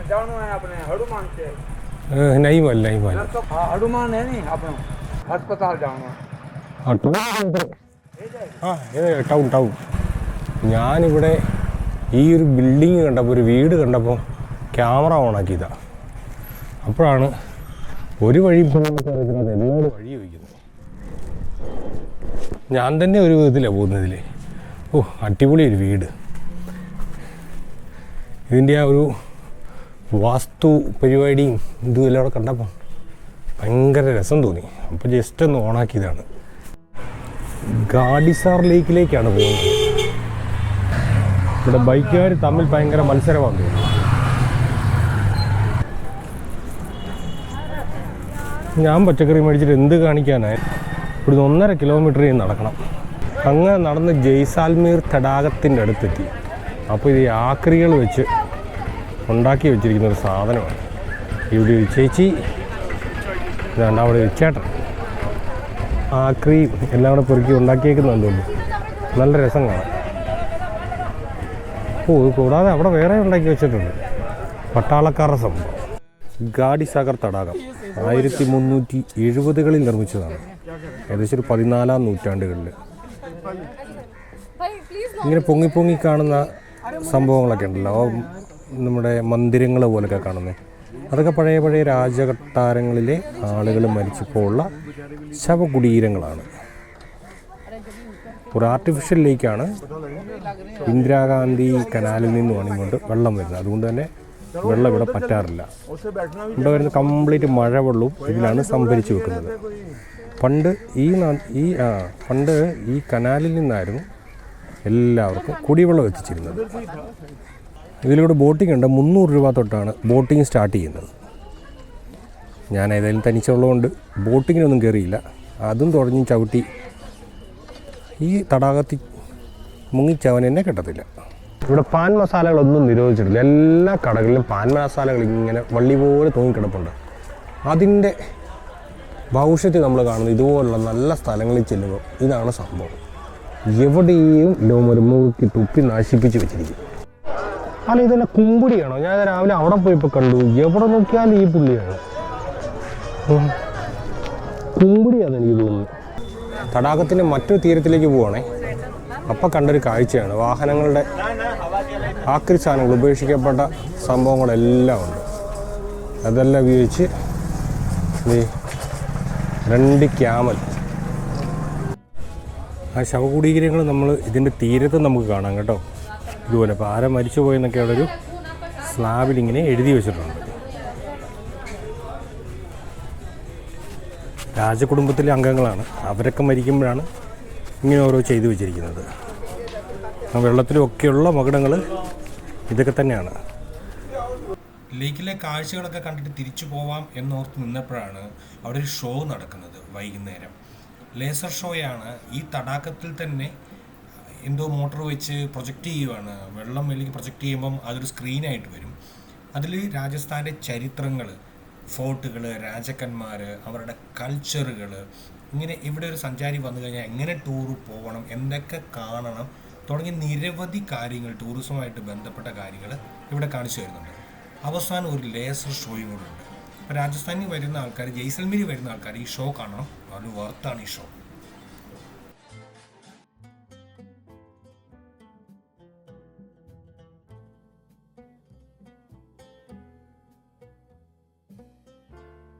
जानो है अपने हनुमान से नहीं माल तो हनुमान है नहीं अपना अस्पताल जाना ടൗൺ ഞാനിവിടെ ഈ ഒരു ബിൽഡിങ് കണ്ടപ്പോൾ ഒരു വീട് കണ്ടപ്പോൾ ക്യാമറ ഓണാക്കിയതാണ്. അപ്പോഴാണ് ഒരു വഴി അറിയത്തില്ലാത്ത എല്ലാവരും വഴി ചോദിക്കുന്നത്. ഞാൻ തന്നെ ഒരു വിധത്തിലാണ് പോകുന്നതിൽ. അടിപൊളി ഒരു വീട്. ഇതിൻ്റെ ആ ഒരു വാസ്തു പരിപാടിയും ഇതും എല്ലാം അവിടെ കണ്ടപ്പോൾ ഭയങ്കര രസം തോന്നി. അപ്പോൾ ജസ്റ്റ് ഒന്ന് ഓണാക്കിയതാണ്. ഗാഡിസാർ ലേക്കിലേക്കാണ് പോകുന്നത്. ഇവിടെ ബൈക്കുകാർ തമ്മിൽ ഭയങ്കര മത്സരമാണ് തോന്നുന്നു. ഞാൻ പച്ചക്കറി മേടിച്ചിട്ട് എന്ത് കാണിക്കാനായി ഇവിടുന്ന് 1.5 കിലോമീറ്റർ നടക്കണം. അങ്ങനെ നടന്ന് ജയ്സാൽമീർ തടാകത്തിൻ്റെ അടുത്തെത്തി. അപ്പോൾ ഇത് ആക്രികൾ വെച്ച് ഉണ്ടാക്കി വെച്ചിരിക്കുന്ന ഒരു സാധനമാണ്. ഇവിടെ ഒരു ചേച്ചി, ഇതാണ്ട് അവിടെ ഒരു ചേട്ടൻ ആക്രി എല്ലാം കൂടെ പെറുക്കി ഉണ്ടാക്കിയേക്കുന്നുണ്ട്. നല്ല രസം കാണാം. കൂടാതെ അവിടെ വേറെ ഉണ്ടാക്കി വെച്ചിട്ടുണ്ട് പട്ടാളക്കാരുടെ സംഭവം. ഗാഡിസാഗർ തടാകം 1370കളിൽ നിർമ്മിച്ചതാണ്. ഏകദേശം ഒരു 14-ാം നൂറ്റാണ്ടുകളിൽ ഇങ്ങനെ പൊങ്ങി കാണുന്ന സംഭവങ്ങളൊക്കെ ഉണ്ടല്ലോ, നമ്മുടെ മന്ദിരങ്ങൾ പോലൊക്കെ കാണുന്നത്. അതൊക്കെ പഴയ രാജകൊട്ടാരങ്ങളിലെ ആളുകൾ മരിച്ചപ്പോൾ ഉള്ള ശവകുടീരങ്ങളാണ്. ഒരു ആർട്ടിഫിഷ്യൽ ലേക്കാണ്. ഇന്ദിരാഗാന്ധി കനാലിൽ നിന്നുമാണ് ഇങ്ങോട്ട് വെള്ളം വരുന്നത്. അതുകൊണ്ട് തന്നെ വെള്ളം ഇവിടെ പറ്റാറില്ല. ഇവിടെ വരുന്ന കംപ്ലീറ്റ് മഴവെള്ളവും ഇതിലാണ് സംഭരിച്ചു വെക്കുന്നത്. പണ്ട് ഈ കനാലിൽ നിന്നായിരുന്നു എല്ലാവർക്കും കുടിവെള്ളം എത്തിച്ചിരുന്നത്. ഇതിലൂടെ ബോട്ടിംഗ് ഉണ്ട്. 300 രൂപ തൊട്ടാണ് ബോട്ടിംഗ് സ്റ്റാർട്ട് ചെയ്യുന്നത്. ഞാൻ ഏതായാലും തനിച്ചുള്ളതുകൊണ്ട് ബോട്ടിങ്ങിനൊന്നും കയറിയില്ല. അതും തുടങ്ങി ചവിട്ടി ഈ തടാകത്തിൽ മുങ്ങിച്ചവൻ എന്നെ കിട്ടത്തില്ല. ഇവിടെ പാൻ മസാലകളൊന്നും നിരോധിച്ചിട്ടില്ല. എല്ലാ കടകളിലും പാൻ മസാലകൾ ഇങ്ങനെ വള്ളി പോലെ തൂങ്ങിക്കിടപ്പുണ്ട്. അതിൻ്റെ ഭവിഷ്യത്തിൽ നമ്മൾ കാണുന്നത് ഇതുപോലുള്ള നല്ല സ്ഥലങ്ങളിൽ ചെല്ലുമ്പോൾ ഇതാണ് സംഭവം. എവിടെയും ലോമരുമുക്കി തുപ്പി നശിപ്പിച്ച് വെച്ചിരിക്കും. അല്ല, ഇതെല്ലാം കുമ്പുടിയാണോ? ഞാൻ രാവിലെ അവിടെ പോയപ്പോൾ കണ്ടു. എവിടെ നോക്കിയാലും ഈ പുള്ളിയാണ്. കുമ്പുടിയാണെന്ന് എനിക്ക് തോന്നുന്നു. തടാകത്തിൻ്റെ മറ്റൊരു തീരത്തിലേക്ക് പോവുകയാണേ. അപ്പം കണ്ടൊരു കാഴ്ചയാണ് വാഹനങ്ങളുടെ ആക്രി സാധനങ്ങൾ, ഉപേക്ഷിക്കപ്പെട്ട സംഭവങ്ങളെല്ലാം ഉണ്ട്. അതെല്ലാം ഉപയോഗിച്ച് 2 ക്യാമൽ. ആ ശവകുടീരങ്ങൾ നമ്മൾ ഇതിൻ്റെ തീരത്ത് നമുക്ക് കാണാം കേട്ടോ. ഇതുപോലെ ഇപ്പോൾ ആരെ മരിച്ചു പോയെന്നൊക്കെ അവിടെ ഒരു സ്ലാബിൽ ഇങ്ങനെ എഴുതി വെച്ചിട്ടുണ്ട്. രാജകുടുംബത്തിലെ അംഗങ്ങളാണ്. അവരൊക്കെ മരിക്കുമ്പോഴാണ് ഇങ്ങനെ ഓരോ ചെയ്തു വെച്ചിരിക്കുന്നത്. വെള്ളത്തിലൊക്കെയുള്ള മകുടങ്ങൾ ഇതൊക്കെ തന്നെയാണ്. ലേക്കിലെ കാഴ്ചകളൊക്കെ കണ്ടിട്ട് തിരിച്ചു പോവാം എന്നോർത്ത് നിന്നപ്പോഴാണ് അവിടെ ഒരു ഷോ നടക്കുന്നത് വൈകുന്നേരം. ലേസർ ഷോയാണ്. ഈ തടാകത്തിൽ തന്നെ എന്തോ മോട്ടോർ വെച്ച് പ്രൊജക്റ്റ് ചെയ്യുവാണ്. വെള്ളം മേലേക്ക് പ്രൊജക്റ്റ് ചെയ്യുമ്പം അതൊരു സ്ക്രീനായിട്ട് വരും. അതിൽ രാജസ്ഥാൻ്റെ ചരിത്രങ്ങൾ, ഫോർട്ടുകൾ, രാജാക്കന്മാർ, അവരുടെ കൾച്ചറുകൾ, ഇങ്ങനെ ഇവിടെ ഒരു സഞ്ചാരി വന്നു കഴിഞ്ഞാൽ എങ്ങനെ ടൂറ് പോകണം, എന്തൊക്കെ കാണണം തുടങ്ങിയ നിരവധി കാര്യങ്ങൾ, ടൂറിസവുമായിട്ട് ബന്ധപ്പെട്ട കാര്യങ്ങൾ ഇവിടെ കാണിച്ചു തരുന്നുണ്ട്. അവസാനം ഒരു ലേസർ ഷോയും കൂടെ ഉണ്ട്. അപ്പോൾ രാജസ്ഥാനിൽ വരുന്ന ആൾക്കാർ, ജയ്സൽമീരിൽ വരുന്ന ആൾക്കാർ ഈ ഷോ കാണണം. വളരെ വർത്താണ് ഈ ഷോ.